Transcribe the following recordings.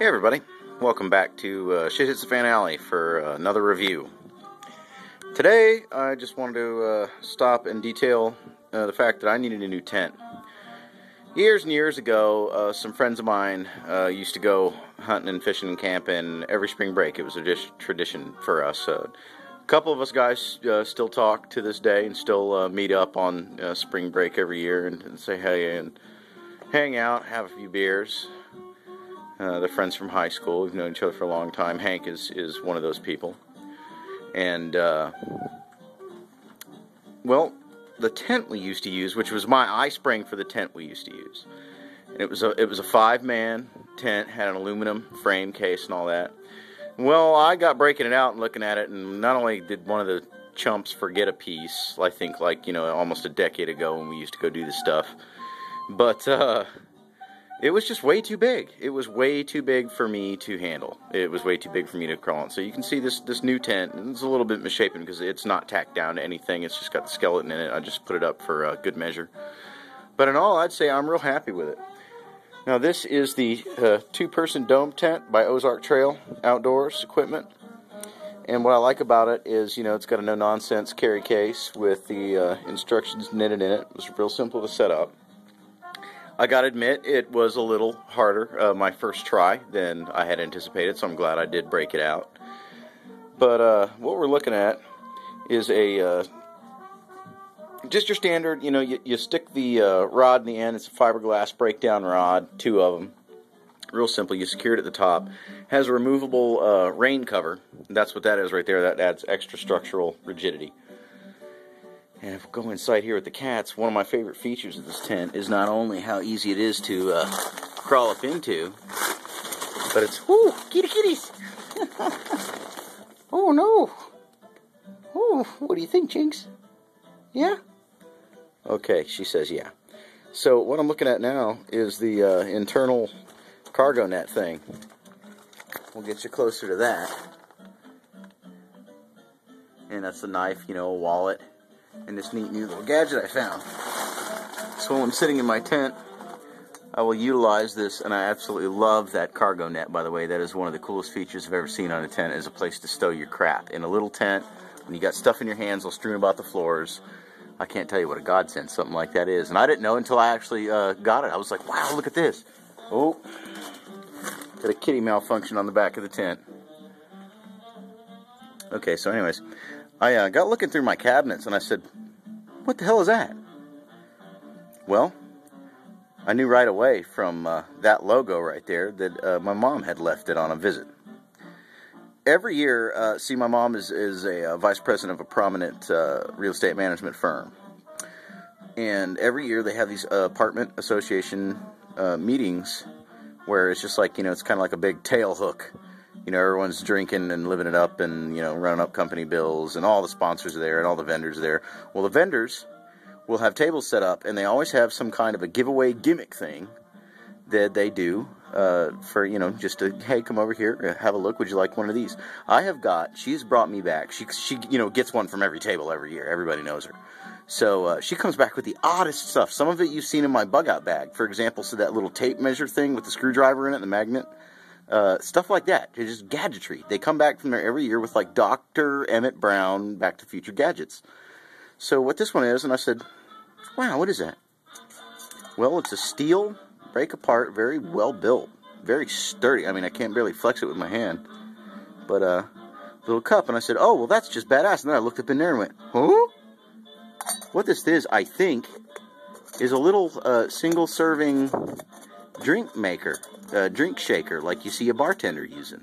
Hey everybody, welcome back to Shit Hits the Fan Alley for another review. Today I just wanted to stop and detail the fact that I needed a new tent. Years and years ago, some friends of mine used to go hunting and fishing and camping every spring break. It was a tradition for us. A couple of us guys still talk to this day and still meet up on spring break every year and say hey and hang out, have a few beers. They're friends from high school. We've known each other for a long time. Hank is one of those people. And, well, the tent we used to use, which was I sprang for the tent we used to use. It was a 5-man tent, had an aluminum frame case and all that. Well, I got breaking it out and looking at it, and not only did one of the chumps forget a piece, I think almost a decade ago when we used to go do this stuff, but, it was just way too big. It was way too big for me to handle. It was way too big for me to crawl on. So you can see this new tent, and it's a little bit misshapen because it's not tacked down to anything. It's just got the skeleton in it. I just put it up for good measure. But in all, I'd say I'm real happy with it. Now this is the 2-person dome tent by Ozark Trail Outdoors Equipment. And what I like about it is, it's got a no-nonsense carry case with the instructions knitted in it. It was real simple to set up. I gotta admit, it was a little harder my first try than I had anticipated, so I'm glad I did break it out. But what we're looking at is just your standard, you stick the rod in the end. It's a fiberglass breakdown rod, 2 of them. Real simple. You secure it at the top. Has a removable rain cover. That's what that is right there. That adds extra structural rigidity. And if we go inside here with the cats, one of my favorite features of this tent is not only how easy it is to crawl up into, but it's, whoo, kitties. Oh no. Oh, what do you think, Jinx? Yeah? Okay, she says yeah. So what I'm looking at now is the internal cargo net thing. We'll get you closer to that. And that's a knife, a wallet. And this neat new little gadget I found. So when I'm sitting in my tent, I will utilize this, and I absolutely love that cargo net, by the way. That is one of the coolest features I've ever seen on a tent, is a place to stow your crap. In a little tent, when you got stuff in your hands all strewn about the floors, I can't tell you what a godsend something like that is. And I didn't know until I actually got it. I was like, wow, look at this. Oh, got a kitty malfunction on the back of the tent. Okay, so anyways, I got looking through my cabinets, and I said, what the hell is that? Well, I knew right away from that logo right there that my mom had left it on a visit. Every year, my mom is a vice president of a prominent real estate management firm. And every year they have these apartment association meetings where it's just like, it's kind of like a big tail hook. Everyone's drinking and living it up and, running up company bills, and all the sponsors are there and all the vendors are there. Well, the vendors will have tables set up, and they always have some kind of a giveaway gimmick thing that they do for, just to, hey, come over here, have a look. Would you like one of these? She's brought me back. She gets one from every table every year. Everybody knows her. So she comes back with the oddest stuff. Some of it you've seen in my bug-out bag. For example, so that little tape measure thing with the screwdriver in it, the magnet. Stuff like that. It's just gadgetry. They come back from there every year with like Dr. Emmett Brown Back to the Future gadgets. So what this one is, and I said, wow, what is that? Well, it's a steel, break apart, very well built, very sturdy. I mean, I can't barely flex it with my hand. But little cup, and I said, oh, well, that's just badass. And then I looked up in there and went, huh? What this is, I think, is a little single serving drink maker. Drink shaker, like you see a bartender using.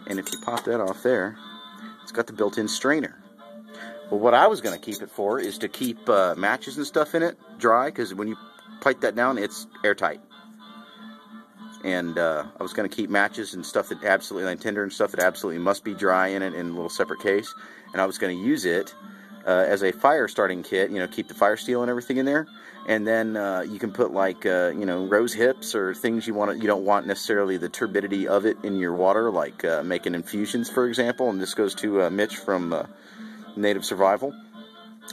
And if you pop that off there, it's got the built-in strainer. Well, what I was going to keep it for is to keep matches and stuff in it dry, because when you pipe that down, it's airtight. And I was going to keep matches and stuff that absolutely, like tinder and stuff that absolutely must be dry in it in a little separate case. And I was going to use it as a fire starting kit, keep the fire steel and everything in there. And then you can put like, rose hips or things you don't want necessarily the turbidity of it in your water, like making infusions, for example. And this goes to Mitch from Native Survival.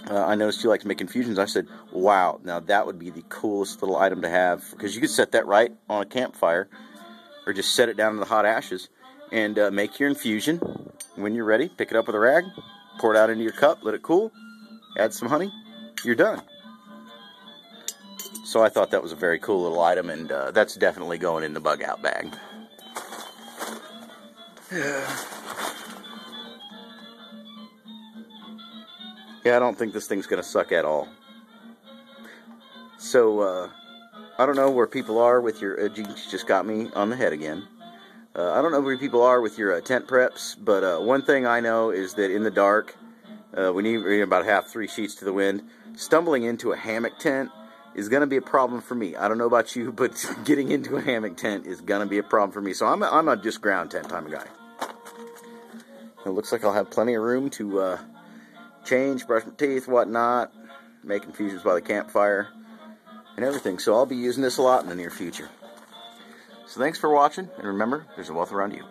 I noticed you like to make infusions. I said, wow, now that would be the coolest little item to have, because you could set that right on a campfire, or just set it down in the hot ashes, and make your infusion. When you're ready, pick it up with a rag, pour it out into your cup, let it cool, add some honey, you're done. So I thought that was a very cool little item, and that's definitely going in the bug out bag. Yeah, I don't think this thing's going to suck at all. So, I don't know where people are with your, just got me on the head again. I don't know where people are with your tent preps, but one thing I know is that in the dark, we need about half 3 sheets to the wind. Stumbling into a hammock tent is going to be a problem for me. I don't know about you, but getting into a hammock tent is going to be a problem for me. So I'm a just ground tent time guy. It looks like I'll have plenty of room to change, brush my teeth, whatnot, make infusions by the campfire, and everything. So I'll be using this a lot in the near future. So thanks for watching, and remember, there's a wealth around you.